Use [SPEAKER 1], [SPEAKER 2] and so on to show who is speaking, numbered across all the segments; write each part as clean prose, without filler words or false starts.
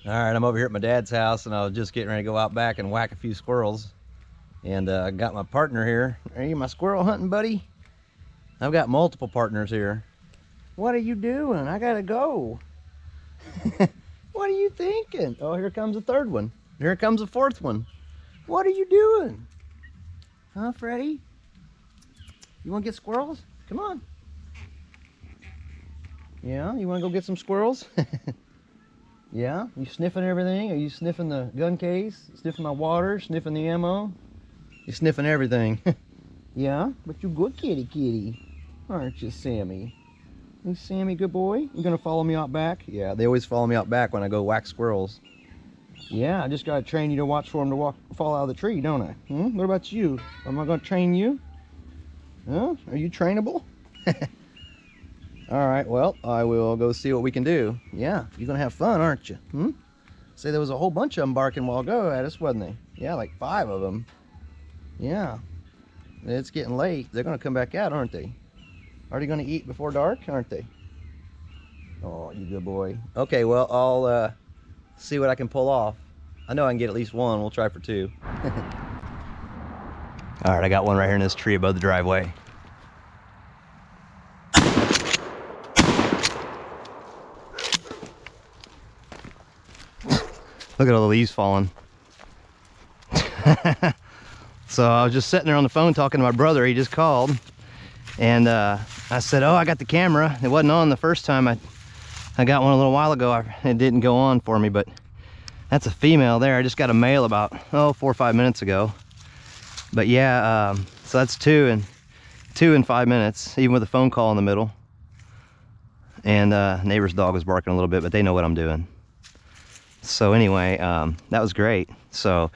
[SPEAKER 1] All right, I'm over here at my dad's house, and I was just getting ready to go out back and whack a few squirrels. And I got my partner here. Are you my squirrel hunting buddy? I've got multiple partners here. What are you doing? I gotta go. What are you thinking? Oh, here comes a third one. Here comes a fourth one. What are you doing? Huh, Freddy? You wanna get squirrels? Come on. Yeah, you wanna go get some squirrels? Yeah, you sniffing everything? Are you sniffing the gun case? Sniffing my water? Sniffing the ammo? You sniffing everything. Yeah, but you good kitty, aren't you, Sammy? You Sammy, good boy? You gonna follow me out back? Yeah, they always follow me out back when I go whack squirrels. Yeah, I just gotta train you to watch for them to fall out of the tree, don't I? What about you? Am I gonna train you? Huh? Are you trainable? All right, well, I will go see what we can do. Yeah, you're gonna have fun, aren't you? Say there was a whole bunch of them barking a while ago at us, wasn't they? Yeah, like 5 of them. Yeah, it's getting late. They're gonna come back out, aren't they? Are they gonna eat before dark, aren't they? Oh, you good boy. Okay, well, I'll see what I can pull off. I know I can get at least one. We'll try for 2. All right, I got one right here in this tree above the driveway. Look at all the leaves falling. So I was just sitting there on the phone talking to my brother. He just called, and I said, oh, I got the camera. It wasn't on the first time. I got one a little while ago. It didn't go on for me, but that's a female there. I just got a male about 4 or 5 minutes ago. But yeah, so that's 2 in 5 minutes, even with a phone call in the middle. And neighbor's dog was barking a little bit, but they know what I'm doing. So anyway, that was great. So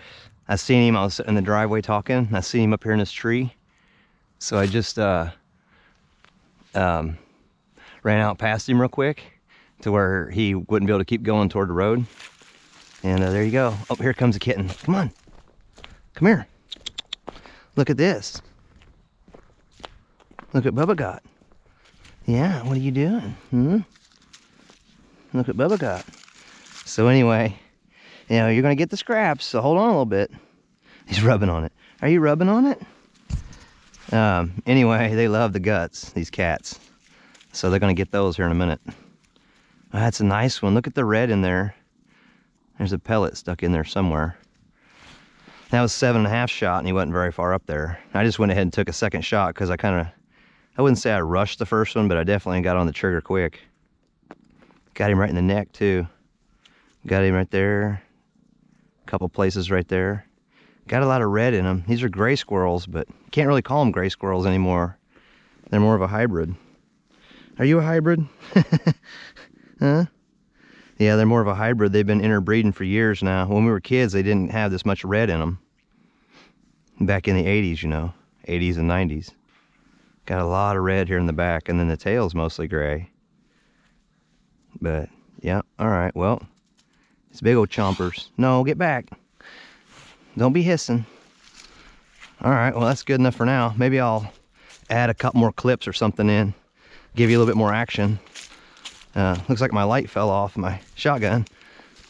[SPEAKER 1] I seen him. I was sitting in the driveway talking. I seen him up here in this tree. So I just ran out past him real quick to where he wouldn't be able to keep going toward the road. And there you go. Oh, here comes a kitten. Come on. Come here. Look at this. Look at Bubba got. Yeah, what are you doing? Look at Bubba got. So anyway, you know, you're gonna get the scraps, so hold on a little bit. He's rubbing on it. Are you rubbing on it? Anyway, they love the guts, these cats. So they're gonna get those here in a minute. Oh, that's a nice one. Look at the red in there. There's a pellet stuck in there somewhere. That was 7.5 shot, and he wasn't very far up there. I just went ahead and took a second shot because I wouldn't say I rushed the first one, but I definitely got on the trigger quick. Got him right in the neck too. Got him right there. A couple places right there. Got a lot of red in them. These are gray squirrels, but can't really call them gray squirrels anymore. They're more of a hybrid. Are you a hybrid? Huh? Yeah, they're more of a hybrid. They've been interbreeding for years now. When we were kids, they didn't have this much red in them. Back in the 80s, you know, 80s and 90s. Got a lot of red here in the back, and then the tail's mostly gray. But, yeah, all right, well, it's big old chompers. No, get back. Don't be hissing. All right, well, that's good enough for now. Maybe I'll add a couple more clips or something in, give you a little bit more action. Looks like my light fell off my shotgun.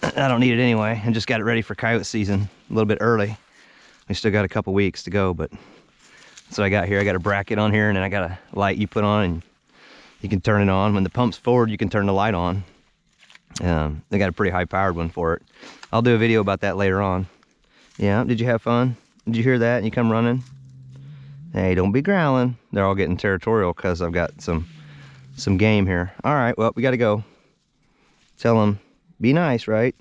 [SPEAKER 1] I don't need it anyway. I just got it ready for coyote season a little bit early. We still got a couple weeks to go, but that's what I got here. I got a bracket on here, and then I got a light you put on, and you can turn it on. When the pump's forward, you can turn the light on. They got a pretty high powered one for it. I'll do a video about that later on. Yeah, did you have fun? Did you hear that and you come running? Hey, don't be growling. They're all getting territorial because I've got some game here. All right, well, we got to go. Tell them, be nice, right?